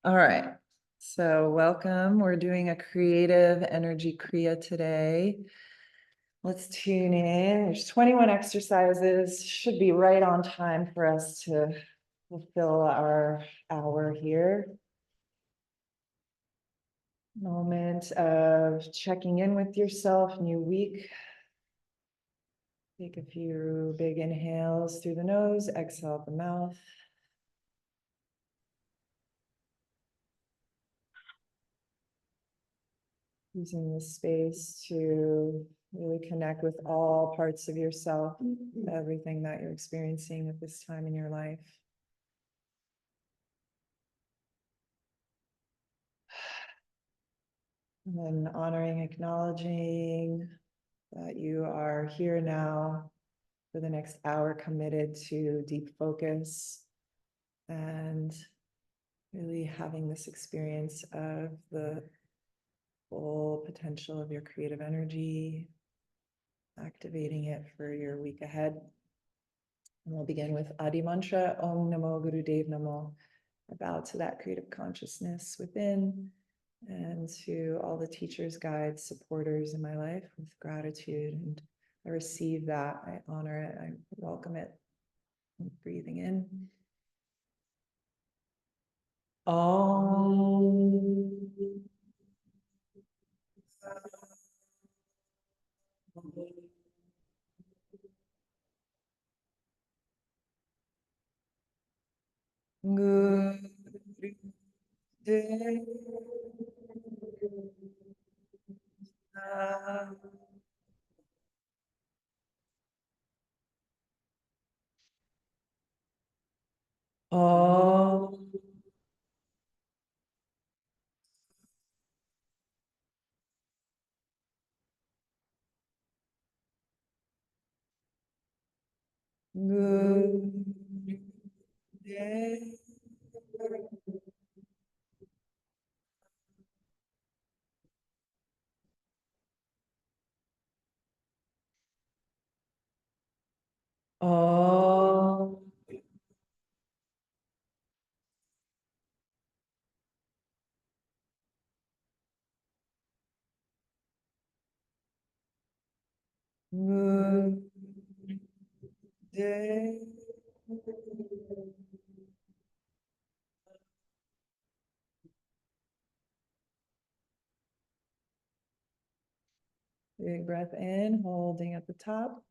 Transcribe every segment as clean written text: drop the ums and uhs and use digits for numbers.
All right, so welcome. We're doing a creative energy Kriya today. Let's tune in. There's 21 exercises, should be right on time for us to fulfill our hour here. Moment of checking in with yourself, new week. Take a few big inhales through the nose, exhale out the mouth. Using this space to really connect with all parts of yourself, everything that you're experiencing at this time in your life. And then honoring, acknowledging that you are here now for the next hour, committed to deep focus and really having this experience of the full potential of your creative energy, activating it for your week ahead. And we'll begin with Adi Mantra, Om Namo Gurudev Namo. I bow to that creative consciousness within and to all the teachers, guides, supporters in my life with gratitude. And I receive that, I honor it, I welcome it. I'm breathing in. Om. Om. Om. Big breath in, holding at the top.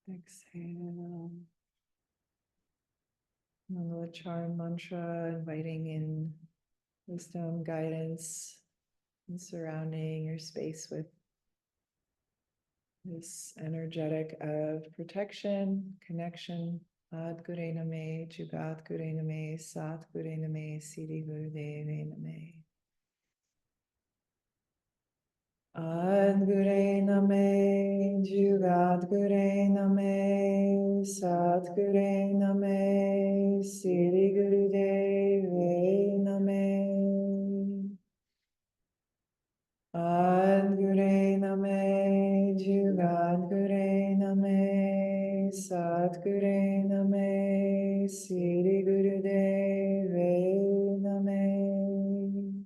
Exhale. Charm mantra, inviting in wisdom, guidance, and surrounding your space with this energetic of protection, connection. Ad Gure Name, Jugat Gure Name, Sat Gure Name, Siddhi Gurudev Name. Ad Gure Name, Jugat Gure Name, Sat Gure Name, Siddhi Gurudev Name. Ad Gure Name, Jugat Gure Name, Sat Gure Name, Siddhi Gurudev Name.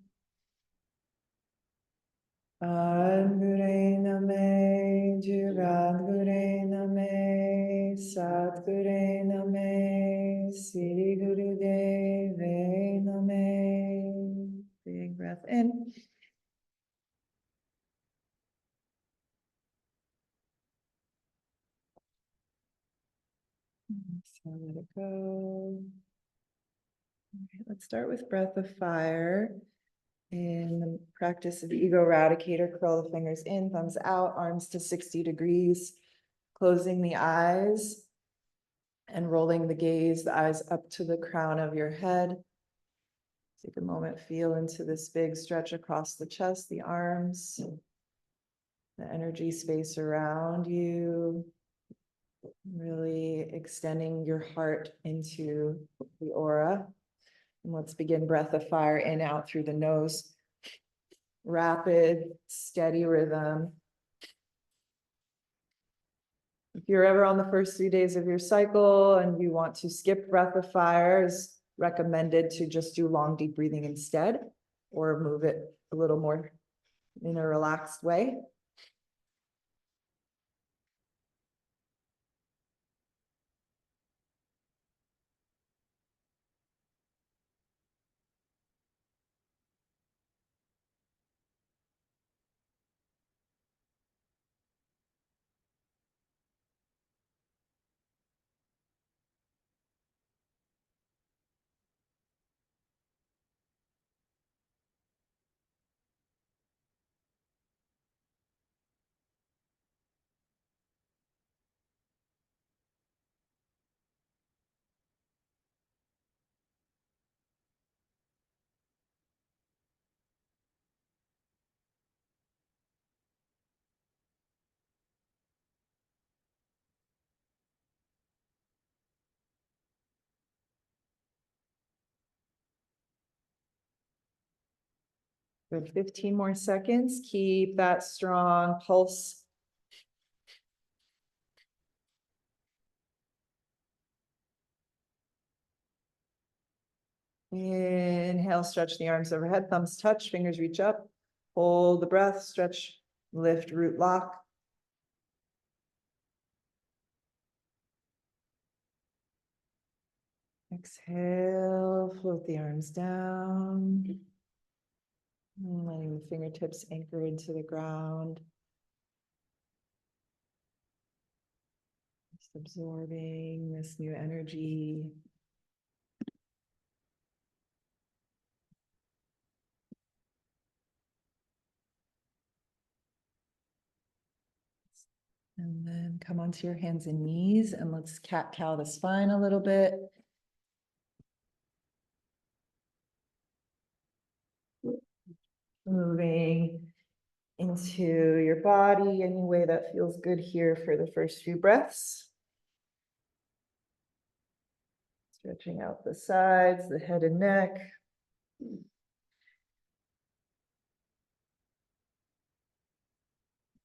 Ad Gure Name, Jugat Gure Name, Sat Gure Name, Siddhi Gurudev Name. Big breath in. So let it go. Okay, let's start with breath of fire. In the practice of ego eradicator, curl the fingers in, thumbs out, arms to 60 degrees, closing the eyes and rolling the gaze, the eyes up to the crown of your head. Take a moment, feel into this big stretch across the chest, the arms, the energy space around you. Really extending your heart into the aura. And let's begin breath of fire in, out through the nose. Rapid, steady rhythm. If you're ever on the first 3 days of your cycle and you want to skip breath of fire, as recommended to just do long, deep breathing instead, or move it a little more in a relaxed way. Good, 15 more seconds. Keep that strong pulse. Inhale, stretch the arms overhead, thumbs touch, fingers reach up. Hold the breath, stretch, lift, root lock. Exhale, float the arms down. And letting the fingertips anchor into the ground. Just absorbing this new energy. And then come onto your hands and knees and let's cat-cow the spine a little bit. Moving into your body any way that feels good here for the first few breaths. Stretching out the sides, the head and neck.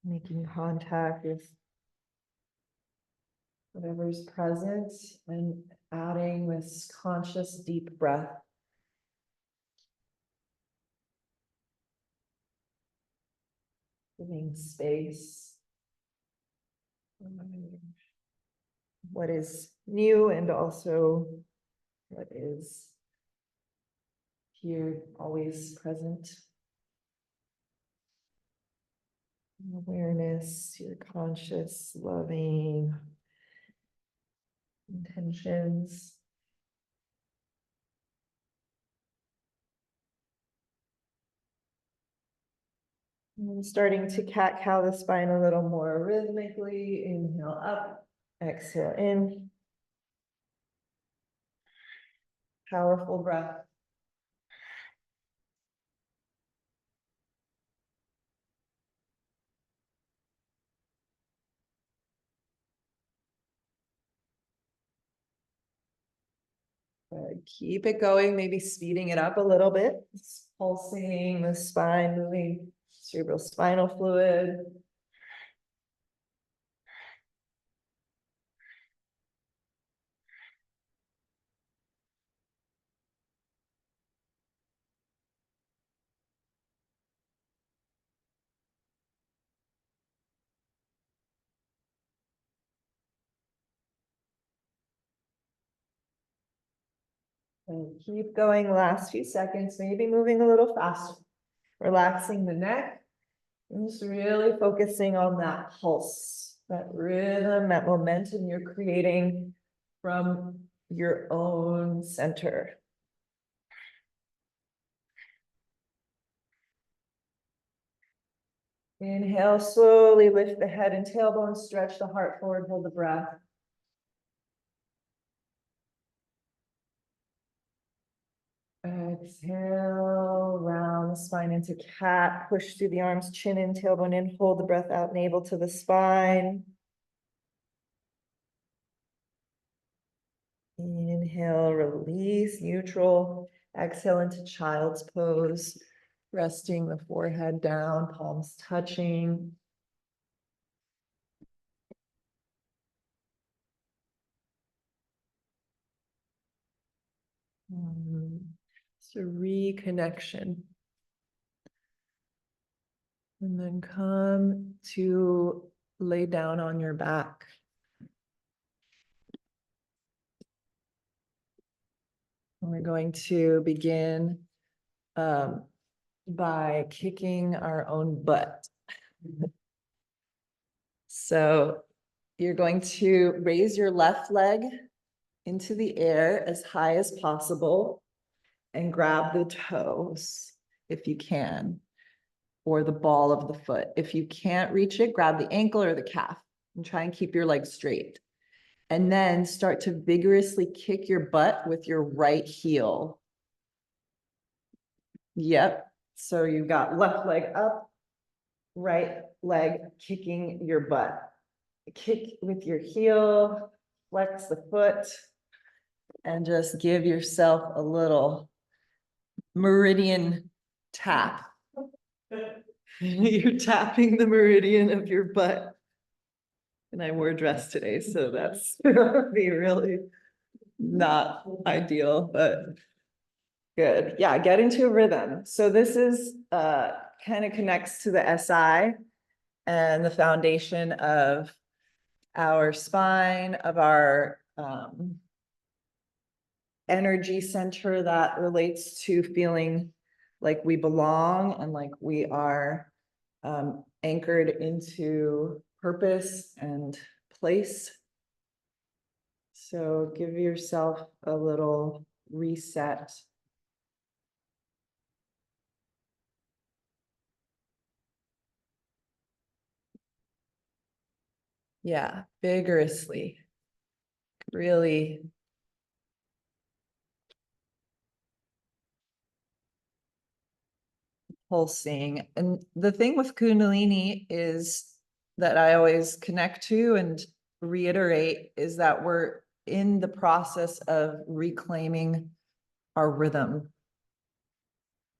Making contact with whatever's present and adding this conscious deep breath. Giving space. What is new and also what is here, always present. Awareness, your conscious, loving intentions. And starting to cat-cow the spine a little more rhythmically. Inhale up, exhale in. Powerful breath. Keep it going, maybe speeding it up a little bit. It's pulsing the spine, moving cerebral spinal fluid. And keep going, last few seconds, maybe moving a little faster. Relaxing the neck. And just really focusing on that pulse, that rhythm, that momentum you're creating from your own center. Inhale, slowly lift the head and tailbone, stretch the heart forward, hold the breath. Exhale, round the spine into cat, push through the arms, chin in, tailbone in, hold the breath out, navel to the spine. Inhale, release, neutral. Exhale into child's pose, resting the forehead down, palms touching. It's a reconnection. And then come to lay down on your back. We're going to begin by kicking our own butt. So you're going to raise your left leg into the air as high as possible and grab the toes if you can, or the ball of the foot. If you can't reach it, grab the ankle or the calf and try and keep your legs straight. And then start to vigorously kick your butt with your right heel. Yep. So you've got left leg up, right leg kicking your butt. Kick with your heel, flex the foot, and just give yourself a little meridian tap. You're tapping the meridian of your butt. And I wore a dress today, so that's gonna be really not ideal, but good. Yeah, get into a rhythm. So this is kind of connects to the SI and the foundation of our spine, of our energy center that relates to feeling like we belong and like we are anchored into purpose and place. So give yourself a little reset. Yeah, vigorously. Really pulsing. And the thing with Kundalini is that I always connect to and reiterate is that we're in the process of reclaiming our rhythm.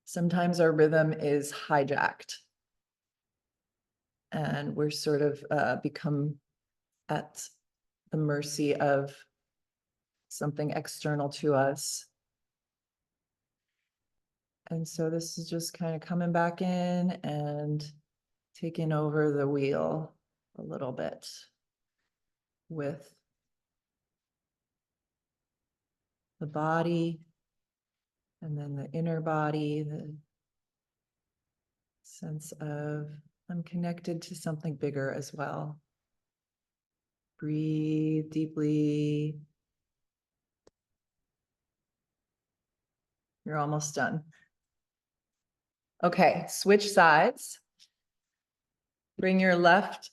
Sometimes our rhythm is hijacked and we're sort of become at the mercy of something external to us. And so this is just kind of coming back in and taking over the wheel a little bit with the body and then the inner body, the sense of I'm connected to something bigger as well. Breathe deeply. You're almost done. Okay, switch sides. Bring your left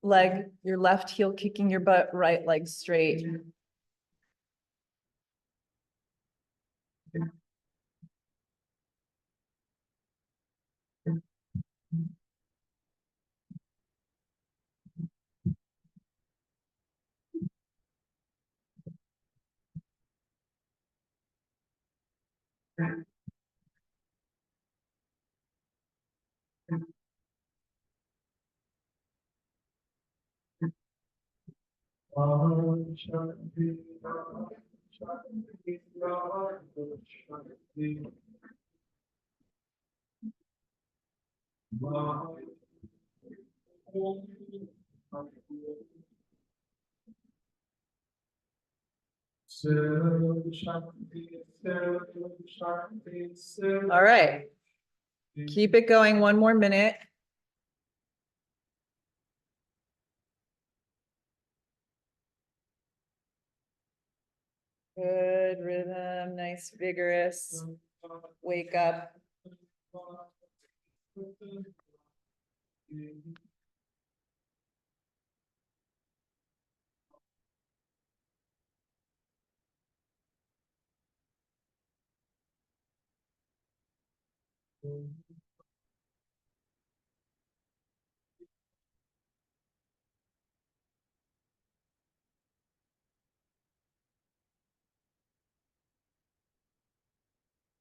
leg, your left heel kicking your butt, right leg straight. All right. Keep it going 1 more minute. Good rhythm, nice, vigorous. Wake up.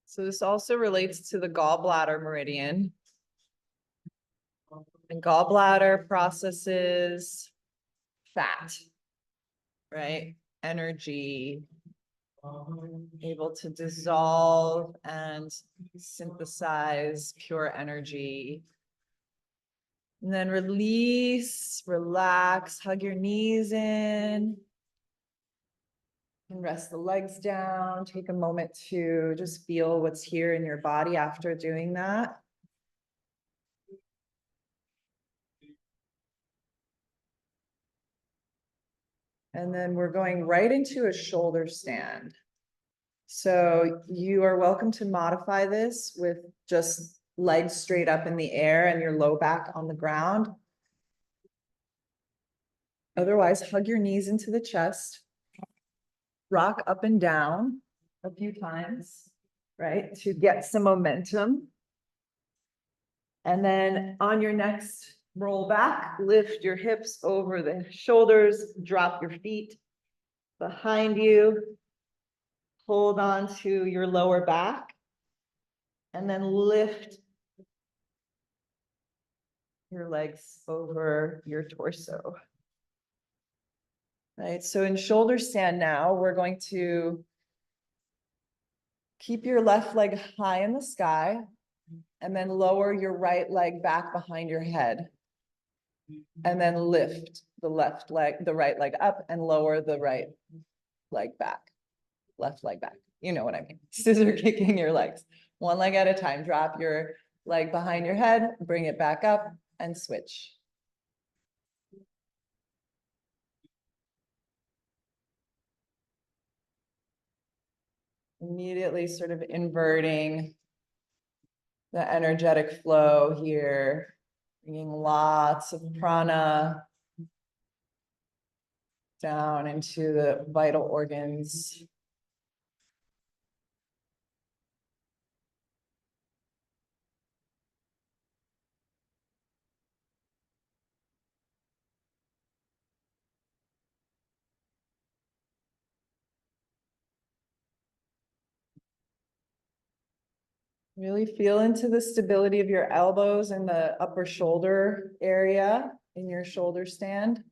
So this also relates to the gallbladder meridian. And gallbladder processes fat, right? Energy, able to dissolve and synthesize pure energy. And then release, relax, hug your knees in. And rest the legs down. Take a moment to just feel what's here in your body after doing that. And then we're going right into a shoulder stand. So you are welcome to modify this with just legs straight up in the air and your low back on the ground. Otherwise, hug your knees into the chest. Rock up and down a few times, right, to get some momentum. And then on your next roll back, lift your hips over the shoulders, drop your feet behind you, hold on to your lower back, and then lift your legs over your torso. Right, so in shoulder stand now, we're going to keep your left leg high in the sky and then lower your right leg back behind your head. And then lift the right leg up and lower the right leg back, left leg back. You know what I mean? Scissor kicking your legs. One leg at a time. Drop your leg behind your head, bring it back up and switch. Immediately sort of inverting the energetic flow here, bringing lots of prana down into the vital organs. Really feel into the stability of your elbows and the upper shoulder area in your shoulder stand.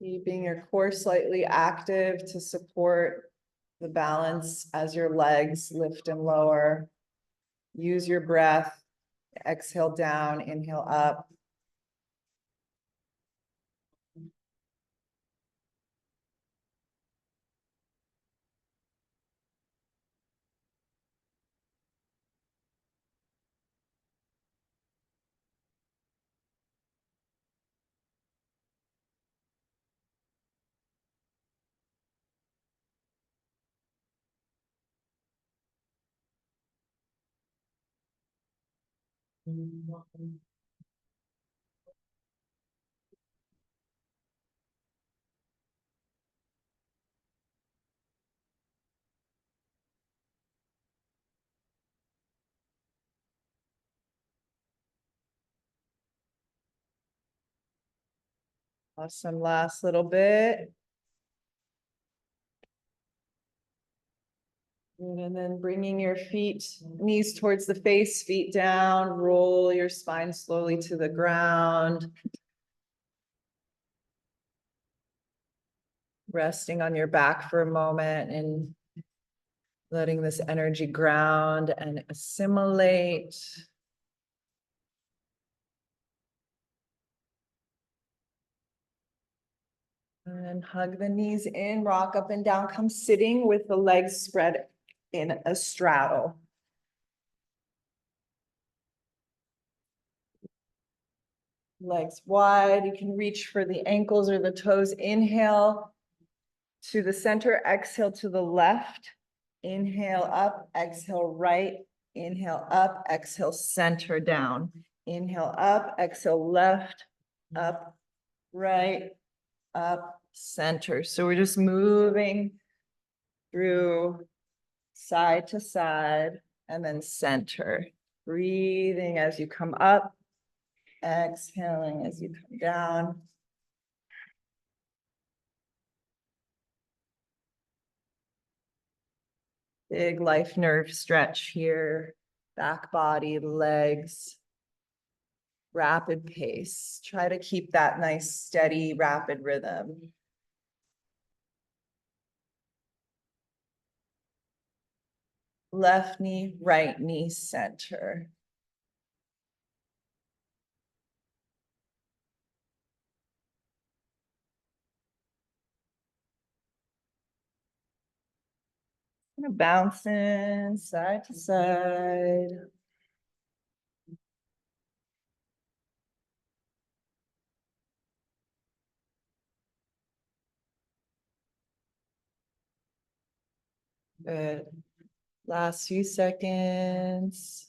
Keeping your core slightly active to support the balance as your legs lift and lower. Use your breath. Exhale down, inhale up. Awesome, last little bit. And then bringing your knees towards the face, feet down, roll your spine slowly to the ground. Resting on your back for a moment and letting this energy ground and assimilate. And then hug the knees in, rock up and down, come sitting with the legs spread in a straddle. Legs wide, you can reach for the ankles or the toes. Inhale to the center, exhale to the left. Inhale up, exhale right. Inhale up, exhale center down. Inhale up, exhale left, up, right, up, center. So we're just moving through side to side and then center. Breathing as you come up, exhaling as you come down. Big life nerve stretch here, back body, legs. rapid pace. Try to keep that nice, steady, rapid rhythm. Left knee, right knee, center. Kind of bouncing side to side. Good. Last few seconds.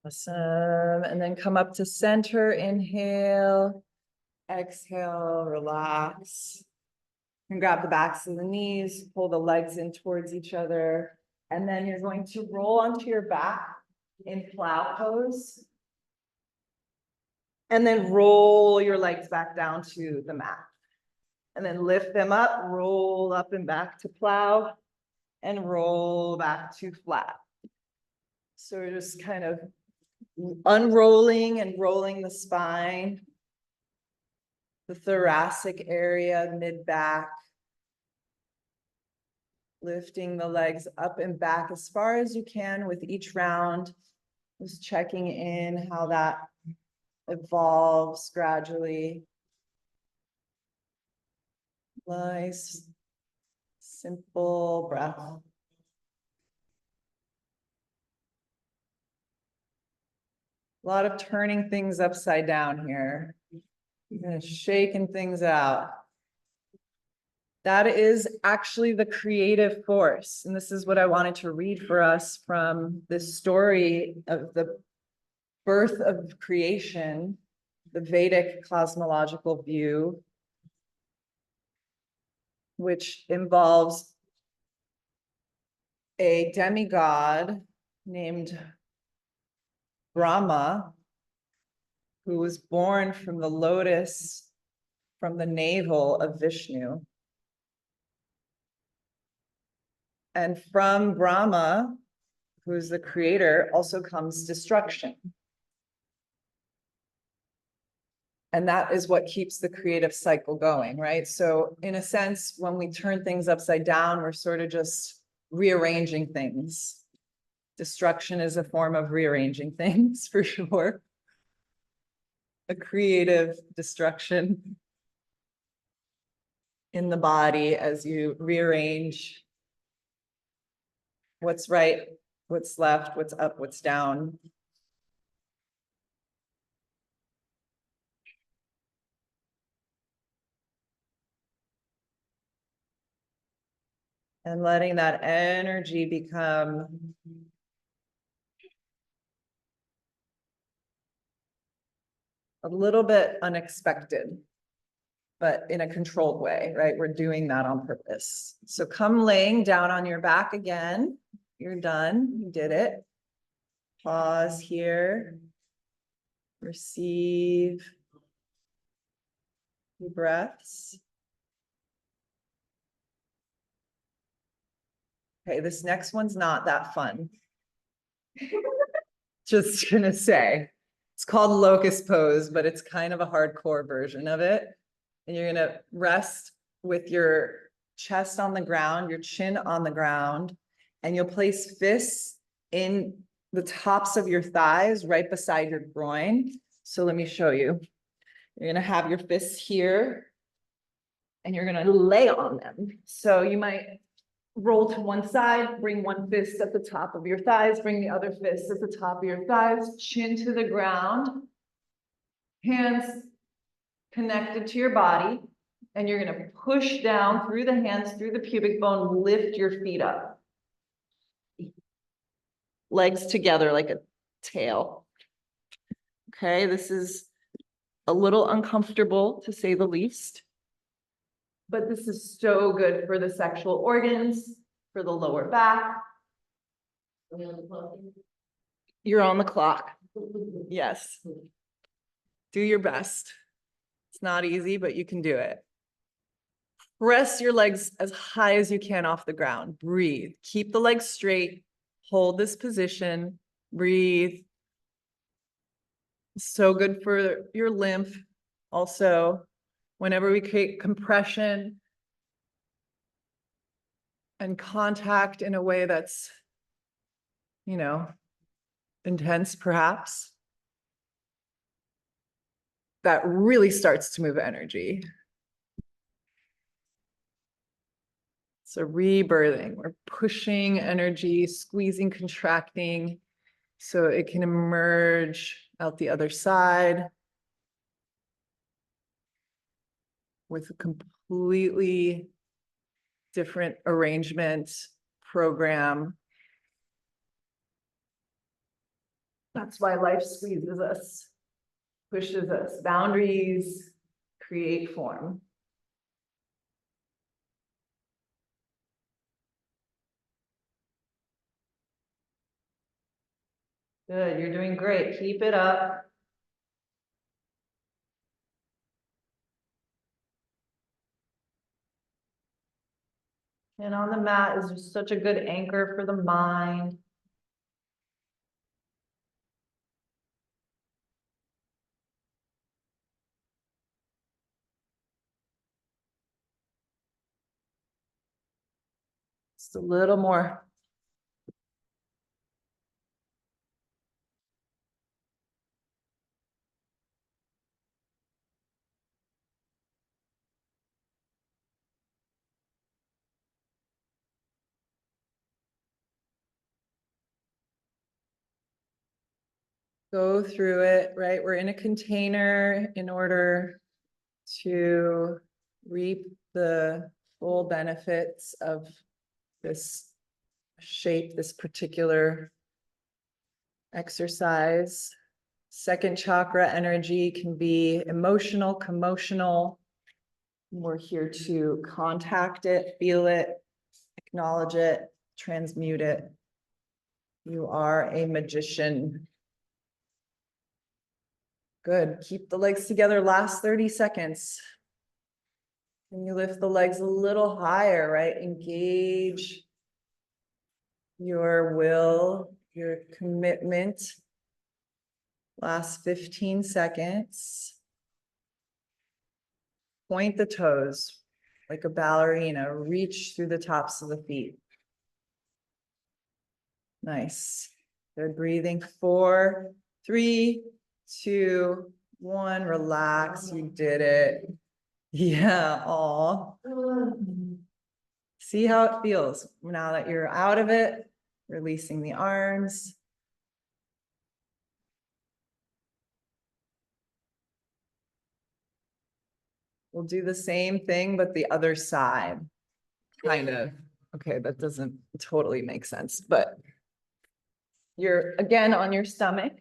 Awesome. And then come up to center, inhale, exhale, relax. And grab the backs of the knees, pull the legs in towards each other. And then you're going to roll onto your back in plow pose. And then roll your legs back down to the mat. And then lift them up, roll up and back to plow, and roll back to flat. So we're just kind of unrolling and rolling the spine, the thoracic area, mid-back, lifting the legs up and back as far as you can with each round, just checking in how that evolves gradually. Nice, simple breath. A lot of turning things upside down here. Kind of shaking things out. That is actually the creative force. And this is what I wanted to read for us from the story of the birth of creation, the Vedic cosmological view, which involves a demigod named Brahma, who was born from the lotus, from the navel of Vishnu. And from Brahma, who's the creator, also comes destruction. And that is what keeps the creative cycle going, right? So in a sense, when we turn things upside down, we're sort of just rearranging things. Destruction is a form of rearranging things, for sure. A creative destruction in the body as you rearrange what's right, what's left, what's up, what's down. And letting that energy become a little bit unexpected, but in a controlled way, right? We're doing that on purpose. So come laying down on your back again. You're done. You did it. Pause here. Receive your breaths. Okay, this next one's not that fun. Just gonna say. It's called locust pose, but it's kind of a hardcore version of it. And you're gonna rest with your chest on the ground, your chin on the ground, and you'll place fists in the tops of your thighs right beside your groin. So let me show you. You're gonna have your fists here and you're gonna lay on them. So you might roll to one side, bring one fist at the top of your thighs, bring the other fist at the top of your thighs, chin to the ground, hands connected to your body, and you're gonna push down through the hands, through the pubic bone, lift your feet up. Legs together like a tail. Okay, this is a little uncomfortable to say the least, but this is so good for the sexual organs, for the lower back. You're on the clock. Yes. Do your best. It's not easy, but you can do it. Press your legs as high as you can off the ground. Breathe. Keep the legs straight. Hold this position, breathe. So good for your lymph. Also, whenever we create compression and contact in a way that's, you know, intense perhaps, that really starts to move energy. So rebirthing, we're pushing energy, squeezing, contracting, so it can emerge out the other side with a completely different arrangement, program. That's why life squeezes us, pushes us. Boundaries create form. Good, you're doing great. Keep it up. And on the mat is just such a good anchor for the mind. Just a little more. Go through it, right? We're in a container in order to reap the full benefits of this shape, this particular exercise. Second chakra energy can be emotional, commotional. We're here to contact it, feel it, acknowledge it, transmute it. You are a magician. Good. Keep the legs together. Last 30 seconds. And you lift the legs a little higher, right? Engage your will, your commitment. Last 15 seconds. Point the toes like a ballerina. Reach through the tops of the feet. Nice. Good breathing. 4, 3, 2, 1. Relax. You did it. Yeah. Aw. See how it feels now that you're out of it. Releasing the arms. We'll do the same thing, but the other side. Kind of. Okay, that doesn't totally make sense, but you're again on your stomach.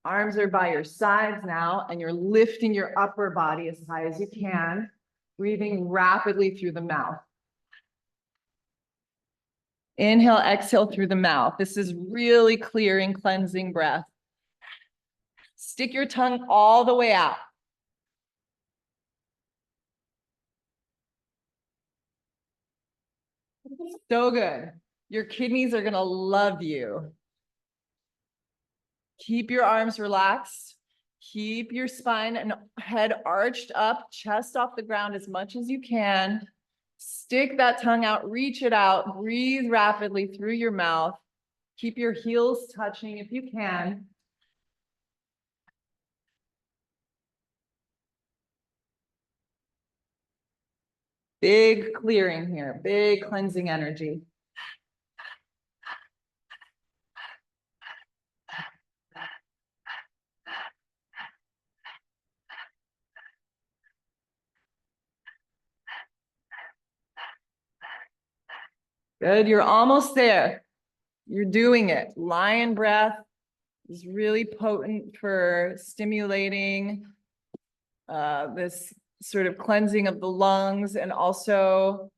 Arms are by your sides now, and you're lifting your upper body as high as you can, breathing rapidly through the mouth. Inhale, exhale through the mouth. This is really clearing, cleansing breath. Stick your tongue all the way out. So good. Your kidneys are gonna love you. Keep your arms relaxed. Keep your spine and head arched up, chest off the ground as much as you can. Stick that tongue out, reach it out, breathe rapidly through your mouth. Keep your heels touching if you can. Big clearing here, big cleansing energy. Good, you're almost there. You're doing it. Lion breath is really potent for stimulating this sort of cleansing of the lungs and also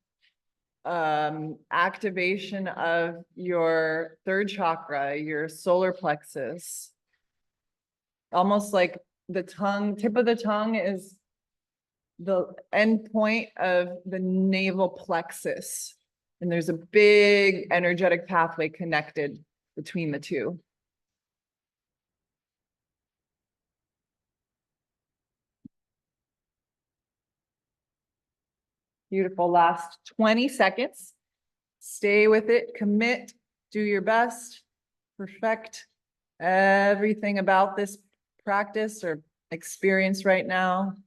activation of your third chakra, your solar plexus. Almost like the tongue, tip of the tongue is the end point of the navel plexus. And there's a big energetic pathway connected between the two. Beautiful. Last 20 seconds. Stay with it, commit, do your best, perfect everything about this practice or experience right now.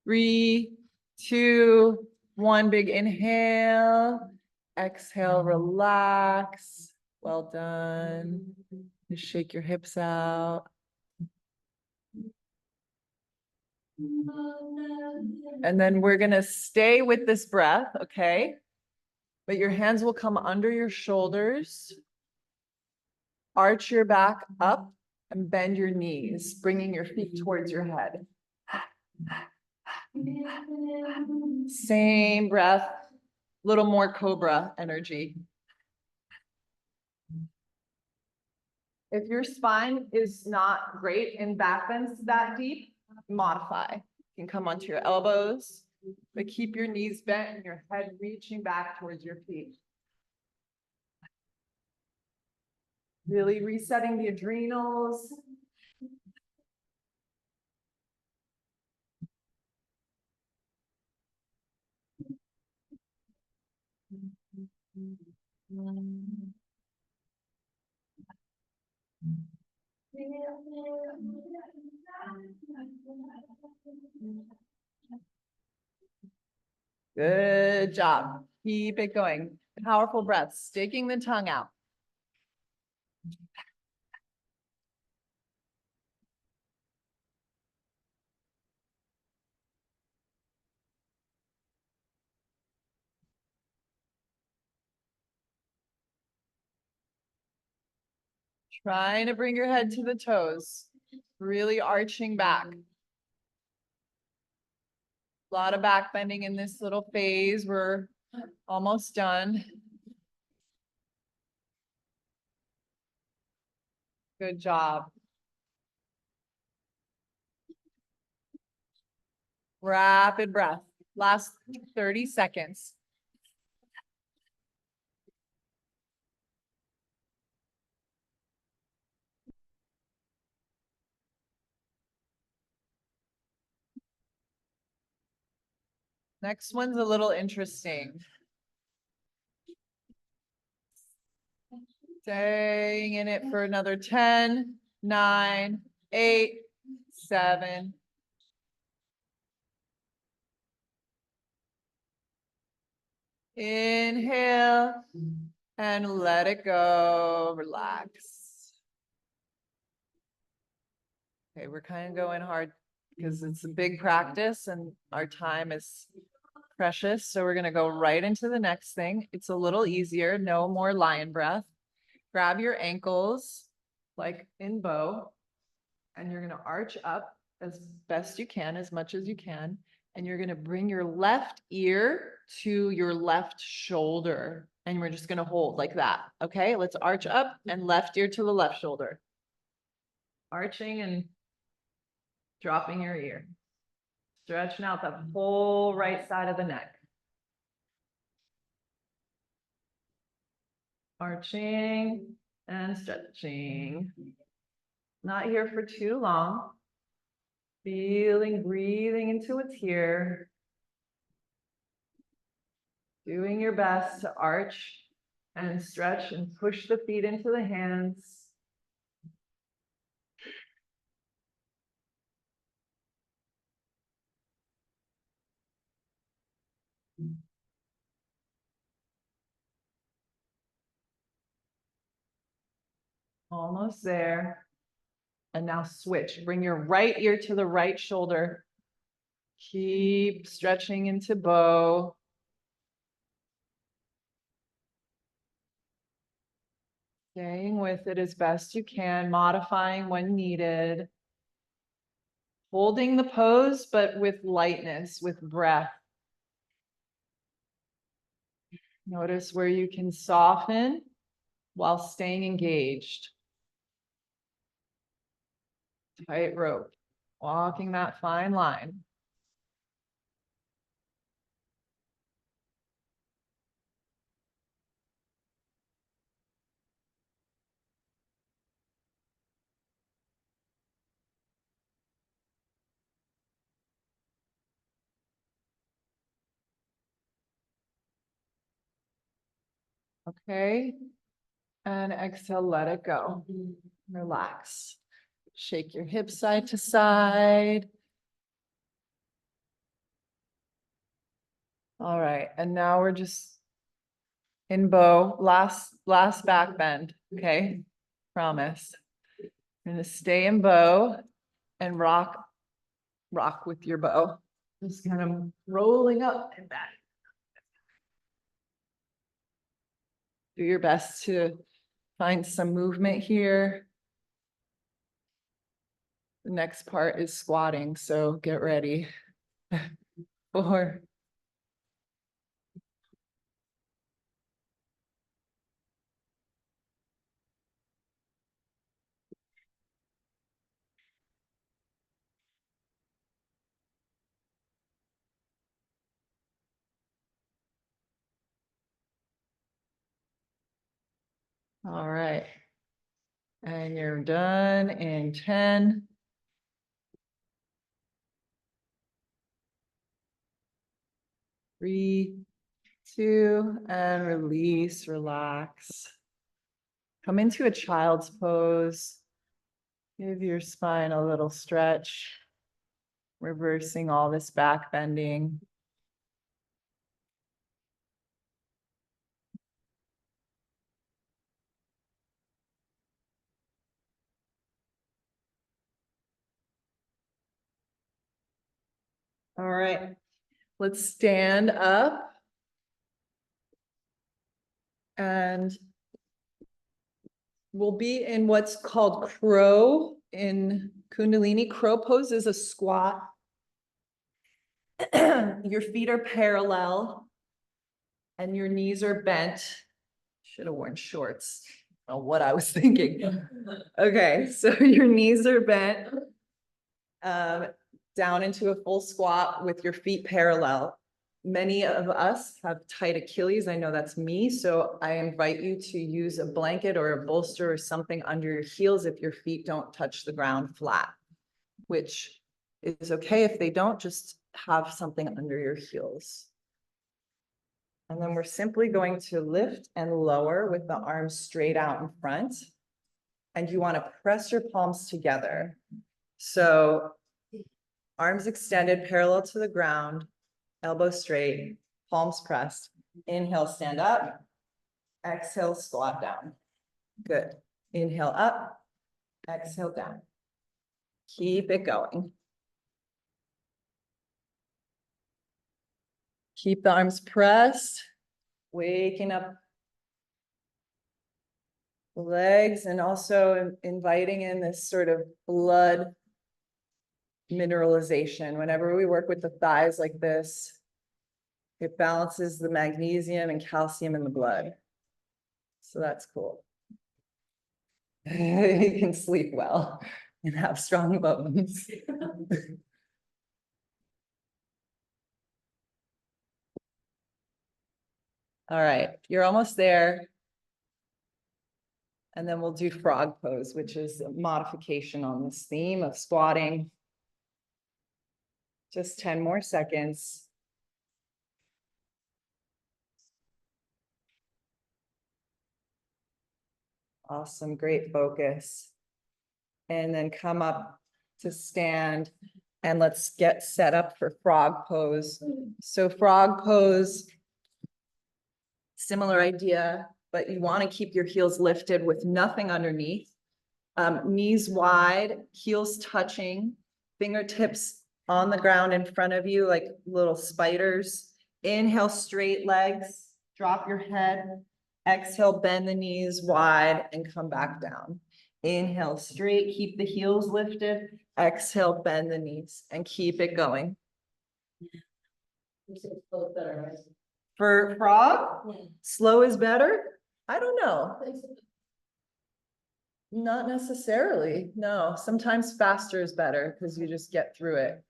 3, 2, 1, big inhale. Exhale, relax. Well done. Just shake your hips out. And then we're going to stay with this breath, okay? But your hands will come under your shoulders. Arch your back up and bend your knees, bringing your feet towards your head. Same breath, little more cobra energy. If your spine is not great in back bends that deep, modify. You can come onto your elbows, but keep your knees bent and your head reaching back towards your feet. Really resetting the adrenals. Good job. Keep it going. Powerful breath, sticking the tongue out. Trying to bring your head to the toes, really arching back. A lot of back bending in this little phase. We're almost done. Good job. Rapid breath. Last 30 seconds. Next one's a little interesting. Staying in it for another 10, 9, 8, 7. Inhale and let it go. Relax. Okay, we're kind of going hard because it's a big practice and our time is precious. So we're going to go right into the next thing. It's a little easier. No more lion breath. Grab your ankles like in bow, and you're going to arch up as best you can, as much as you can. And you're going to bring your left ear to your left shoulder. And we're just going to hold like that. Okay, let's arch up and left ear to the left shoulder. Arching and dropping your ear. Stretching out the whole right side of the neck. Arching and stretching. Not here for too long. Feeling, breathing into what's here. Doing your best to arch and stretch and push the feet into the hands. Almost there. And now switch. Bring your right ear to the right shoulder. Keep stretching into bow. Staying with it as best you can, modifying when needed. Holding the pose, but with lightness, with breath. Notice where you can soften while staying engaged. Tightrope, walking that fine line. Okay. And exhale, let it go. Relax. Shake your hips side to side. All right. And now we're just in bow. Last back bend. Okay. Promise. I'm going to stay in bow and rock with your bow. Just kind of rolling up and back. Do your best to find some movement here. The next part is squatting, so get ready. 4. All right. And you're done in 10. 3, 2, and release, relax. Come into a child's pose. Give your spine a little stretch, reversing all this back bending. All right, let's stand up. And we'll be in what's called crow in Kundalini. Crow pose is a squat. Your feet are parallel and your knees are bent. Should have worn shorts. I don't know what I was thinking. Okay, so your knees are bent down into a full squat with your feet parallel. Many of us have tight Achilles. I know that's me. So I invite you to use a blanket or a bolster or something under your heels if your feet don't touch the ground flat, which is okay if they don't. Just have something under your heels. And then we're simply going to lift and lower with the arms straight out in front. And you want to press your palms together. So arms extended parallel to the ground, elbow straight, palms pressed. Inhale, stand up. Exhale, squat down. Good. Inhale up, exhale down. Keep it going. Keep the arms pressed, waking up the legs and also inviting in this sort of blood mineralization. Whenever we work with the thighs like this, it balances the magnesium and calcium in the blood. So that's cool. You can sleep well and have strong bones. All right, you're almost there. And then we'll do frog pose, which is a modification on this theme of squatting. Just 10 more seconds. Awesome, great focus. And then come up to stand and let's get set up for frog pose. So frog pose, similar idea, but you want to keep your heels lifted with nothing underneath. Knees wide, heels touching, fingertips on the ground in front of you like little spiders. Inhale, straight legs, drop your head. Exhale, bend the knees wide and come back down. Inhale, straight, keep the heels lifted. Exhale, bend the knees and keep it going. For frog, slow is better? I don't know. Not necessarily, no. Sometimes faster is better because you just get through it.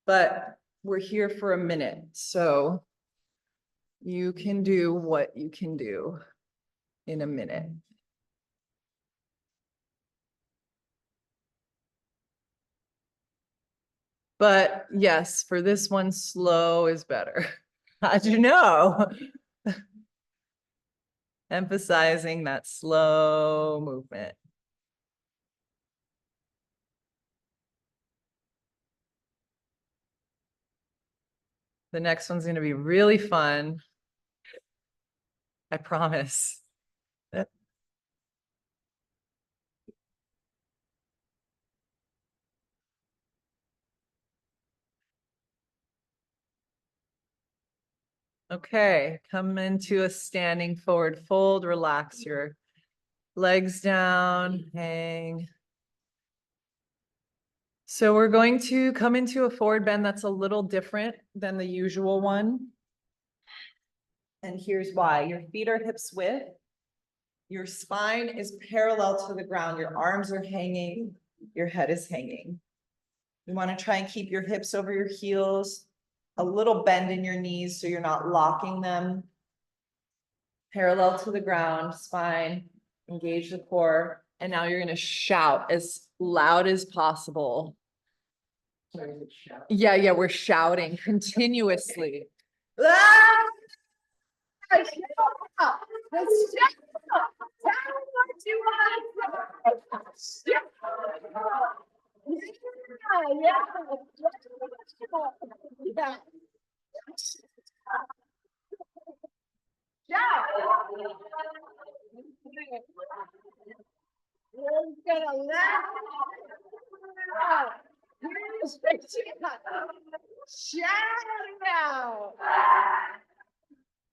But we're here for a minute, so you can do what you can do in a minute. But yes, for this one, slow is better. How'd you know? Emphasizing that slow movement. The next one's going to be really fun. I promise. Okay, come into a standing forward fold. Relax your legs down, hang. So we're going to come into a forward bend that's a little different than the usual one. And here's why. Your feet are hips width. Your spine is parallel to the ground. Your arms are hanging. Your head is hanging. You want to try and keep your hips over your heels, a little bend in your knees so you're not locking them. Parallel to the ground, spine, engage the core. And now you're going to shout as loud as possible. Yeah, we're shouting continuously. Ah!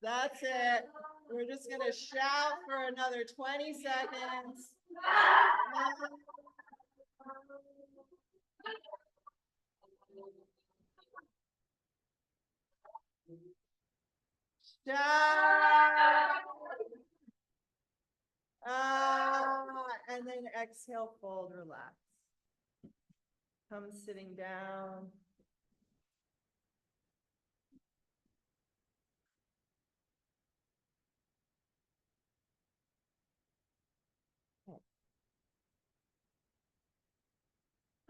That's it. We're just going to shout for another 20 seconds. Shout. And then exhale, fold, relax. Come sitting down.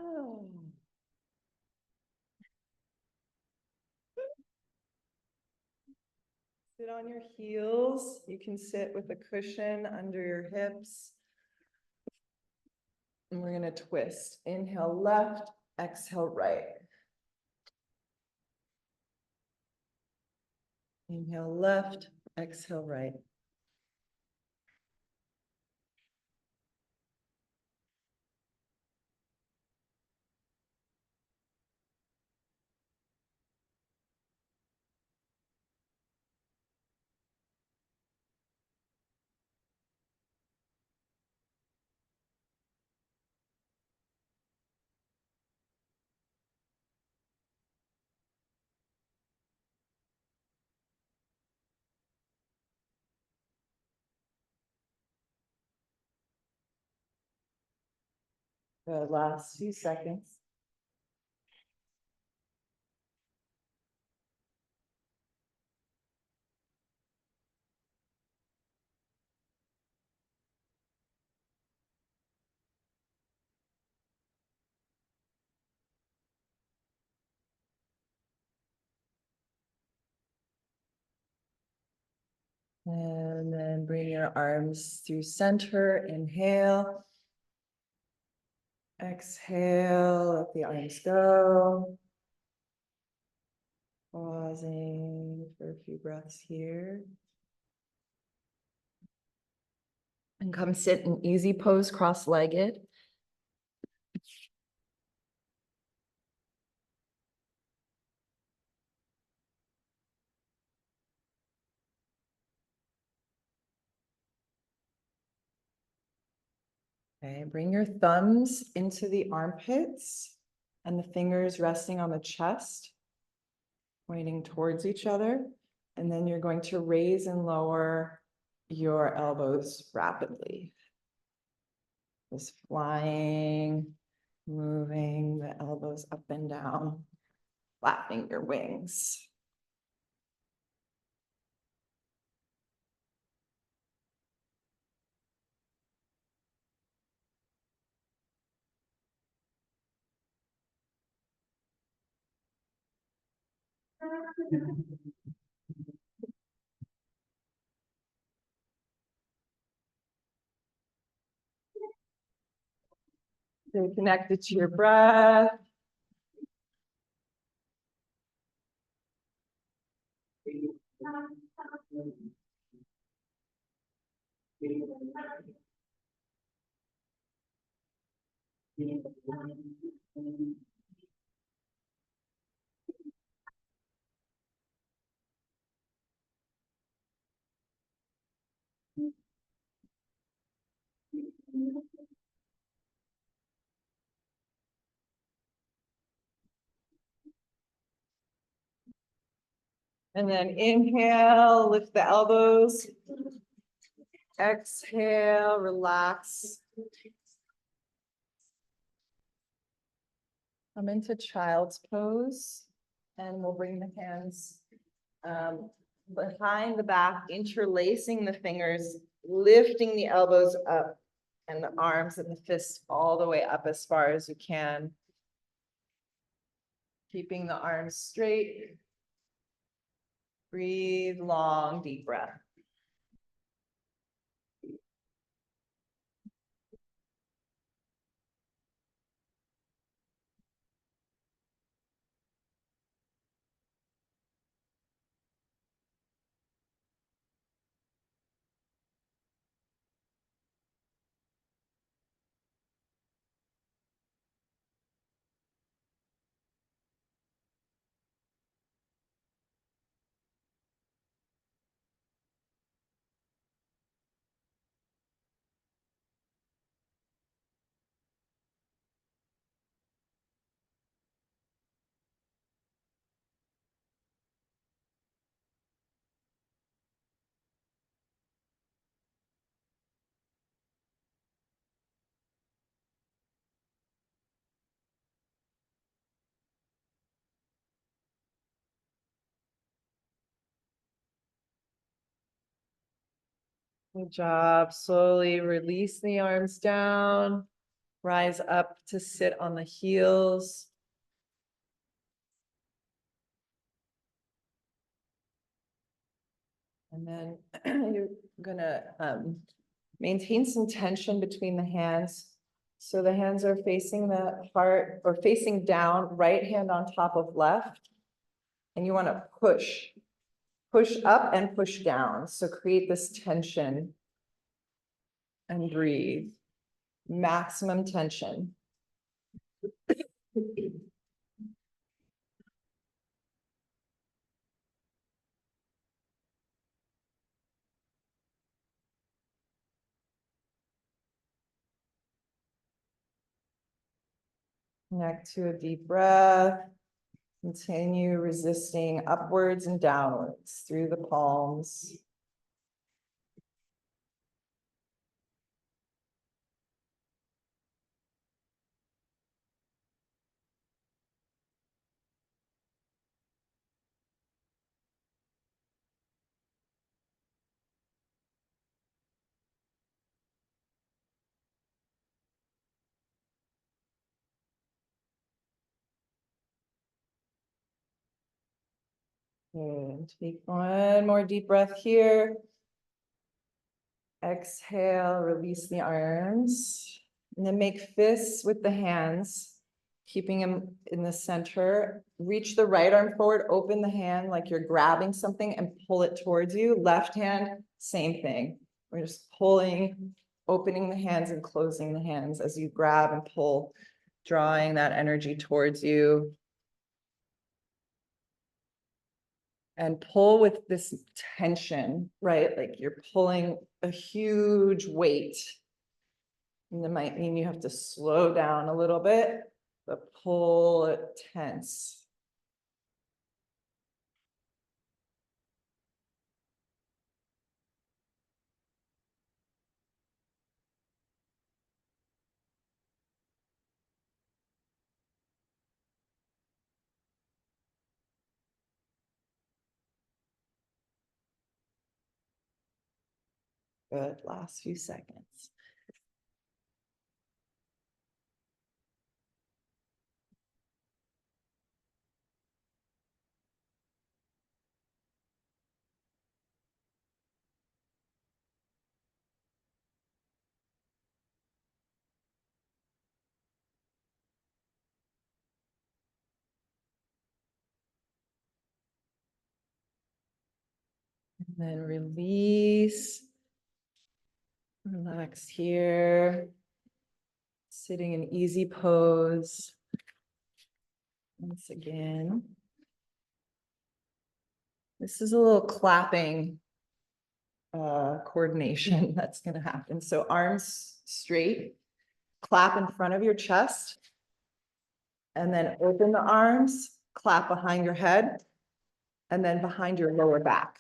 Oh. Sit on your heels. You can sit with a cushion under your hips. And we're going to twist. Inhale left, exhale right. Inhale left, exhale right. The last few seconds. And then bring your arms through center. Inhale. Exhale, let the arms go. Pausing for a few breaths here. And come sit in easy pose, cross-legged. Okay, bring your thumbs into the armpits and the fingers resting on the chest, pointing towards each other. And then you're going to raise and lower your elbows rapidly. Just flying, moving the elbows up and down, flapping your wings. Stay connected to your breath. And then inhale, lift the elbows. Exhale, relax. Come into child's pose, and we'll bring the hands behind the back, interlacing the fingers, lifting the elbows up and the arms and the fists all the way up as far as you can. Keeping the arms straight. Breathe long, deep breath. Good job. Slowly release the arms down. Rise up to sit on the heels. And then you're gonna maintain some tension between the hands. So the hands are facing the heart or facing down, right hand on top of left. And you want to push up and push down. So create this tension and breathe. Maximum tension. Connect to a deep breath. Continue resisting upwards and downwards through the palms. And take one more deep breath here. Exhale, release the arms, and then make fists with the hands, keeping them in the center. Reach the right arm forward, open the hand like you're grabbing something and pull it towards you. Left hand, same thing. We're just pulling, opening the hands and closing the hands as you grab and pull, drawing that energy towards you. And pull with this tension, right? Like you're pulling a huge weight. And that might mean you have to slow down a little bit, but pull it tense. Good, last few seconds. Then release. Relax here. Sitting in easy pose. Once again. This is a little clapping coordination that's going to happen. So arms straight, clap in front of your chest, and then open the arms, clap behind your head, and then behind your lower back.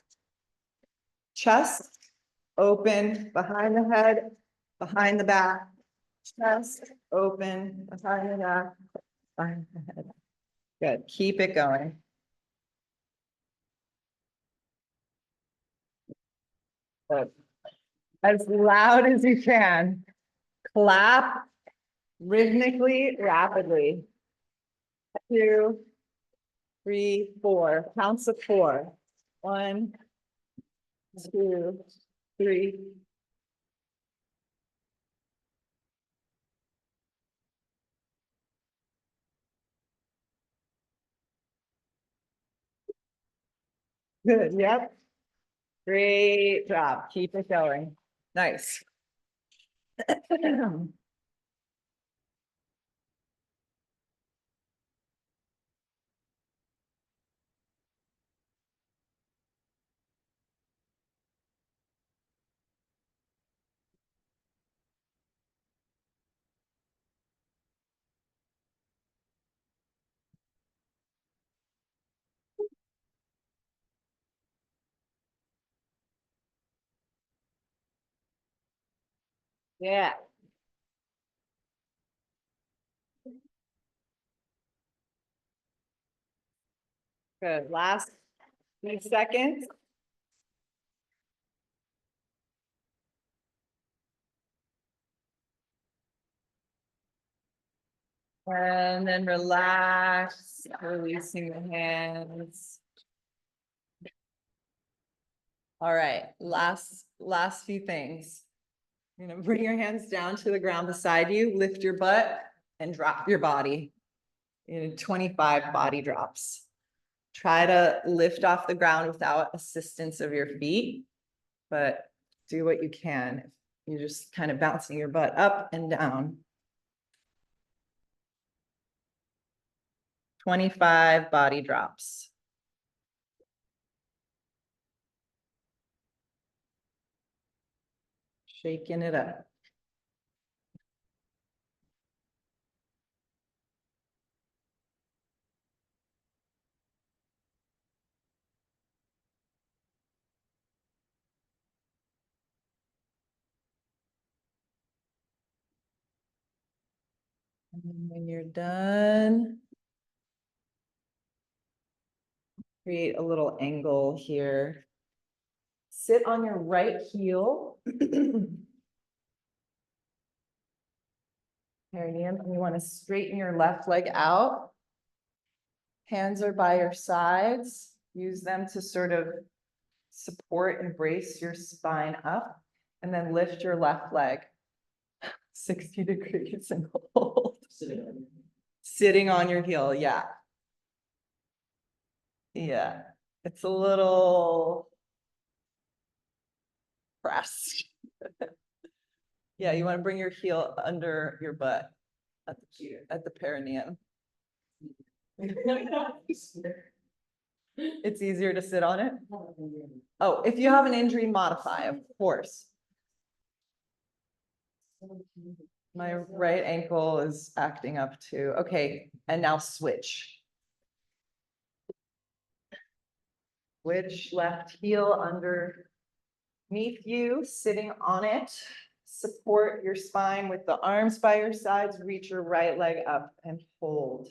Chest, open, behind the head, behind the back. Chest, open, behind the back, behind the head. Good, keep it going. Good. As loud as you can. Clap rhythmically, rapidly. 2, 3, 4. Counts of 4. 1, 2, 3. Good. Yep. Great job. Keep it going. Nice. Yeah. Good. Last few seconds. And then relax, releasing the hands. All right, last few things. You're gonna bring your hands down to the ground beside you, lift your butt and drop your body in 25 body drops. Try to lift off the ground without assistance of your feet, but do what you can. You're just kind of bouncing your butt up and down. 25 body drops. Shaking it up. And then when you're done, create a little angle here. Sit on your right heel. Perineum, and you want to straighten your left leg out. Hands are by your sides. Use them to sort of support and brace your spine up, and then lift your left leg 60 degrees and hold. Sitting on your heel, yeah. Yeah, it's a little pressed. Yeah, you want to bring your heel under your butt at the perineum. It's easier to sit on it. Oh, if you have an injury, modify, of course. My right ankle is acting up too. Okay, and now switch. Switch left heel underneath you, sitting on it. Support your spine with the arms by your sides. Reach your right leg up and hold.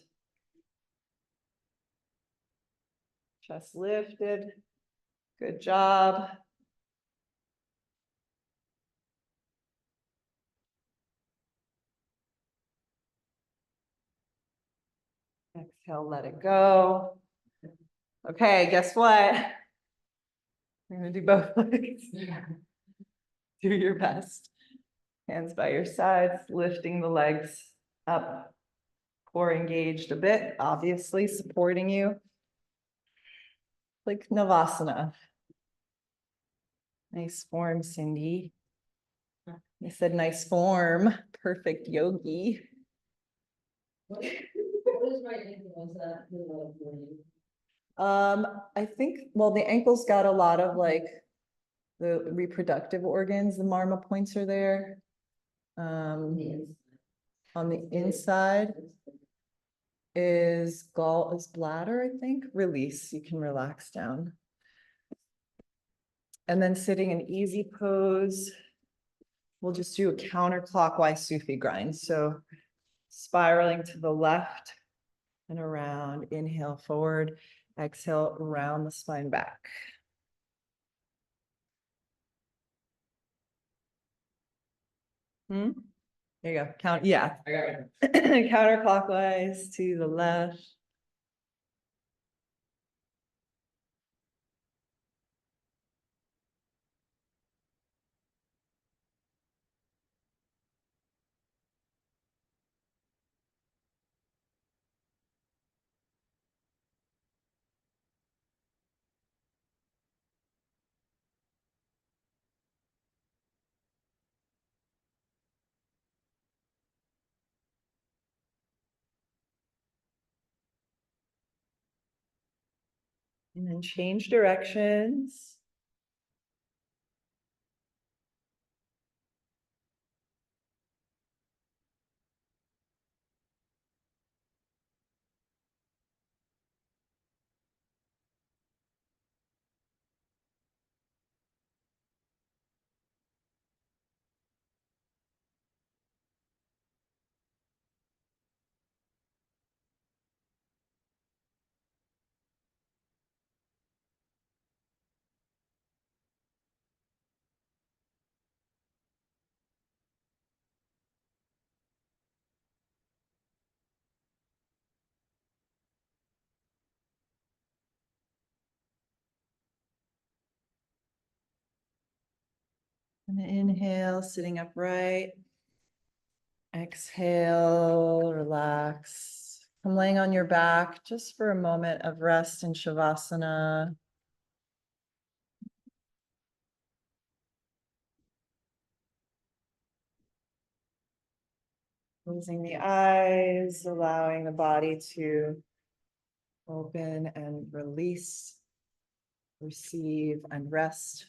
Chest lifted. Good job. Exhale, let it go. Okay, guess what? We're gonna do both legs. Do your best. Hands by your sides, lifting the legs up. Core engaged a bit, obviously supporting you. Like Navasana. Nice form, Cindy. I said nice form, perfect yogi. What is my ankle? Is that I think, well, the ankle's got a lot of like the reproductive organs, the marma points are there. On the inside is bladder, I think. Release, you can relax down. And then sitting in easy pose, we'll just do a counterclockwise Sufi grind. So spiraling to the left and around, inhale forward, exhale around the spine back. There you go, yeah. I got it. Counterclockwise to the left. And then change directions. And inhale, sitting upright. Exhale, relax. I'm laying on your back just for a moment of rest in Shavasana. Closing the eyes, allowing the body to open and release, receive and rest.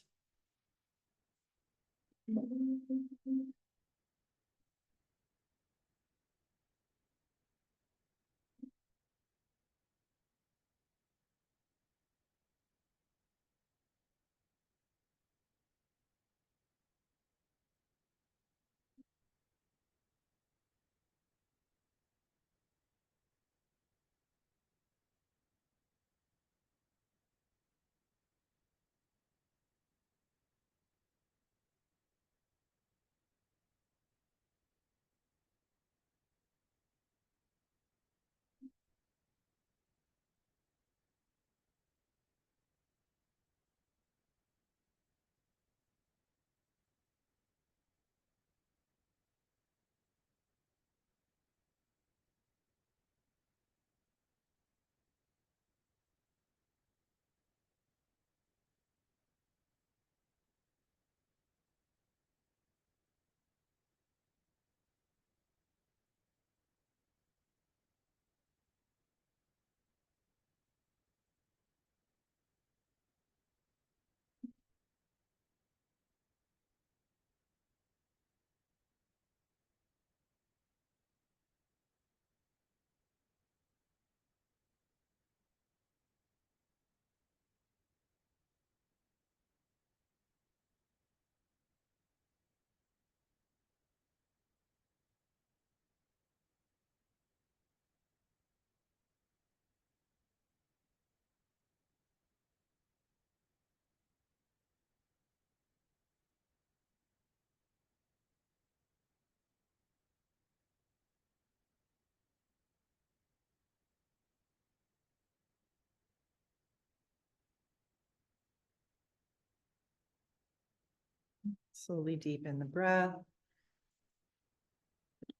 Slowly deepen the breath.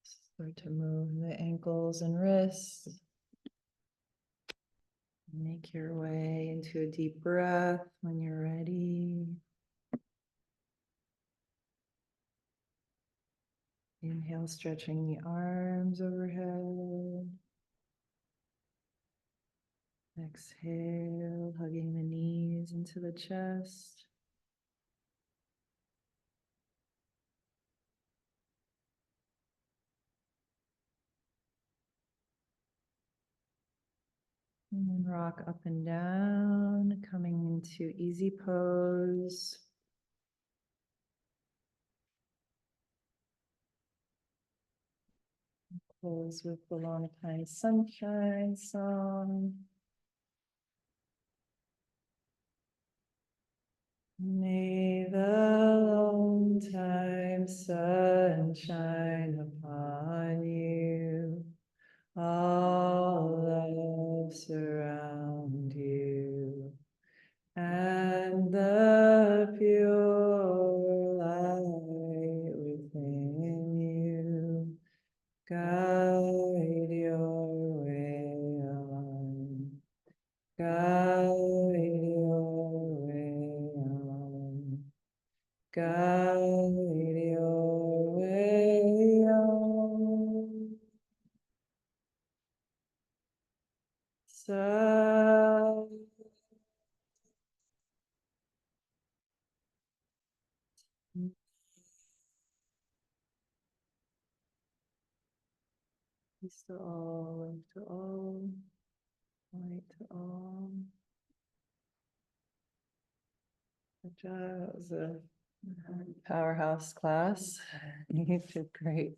Start to move the ankles and wrists. Make your way into a deep breath when you're ready. Inhale, stretching the arms overhead. Exhale, hugging the knees into the chest. And then rock up and down, coming into easy pose. Close with the long time sunshine song. May the long time sun shine upon you. All love surround you. And the pure light within you guide your way on. Guide your way on. Guide your way on. So peace to all, love to all, light to all. Good job. That was a powerhouse class. You did great.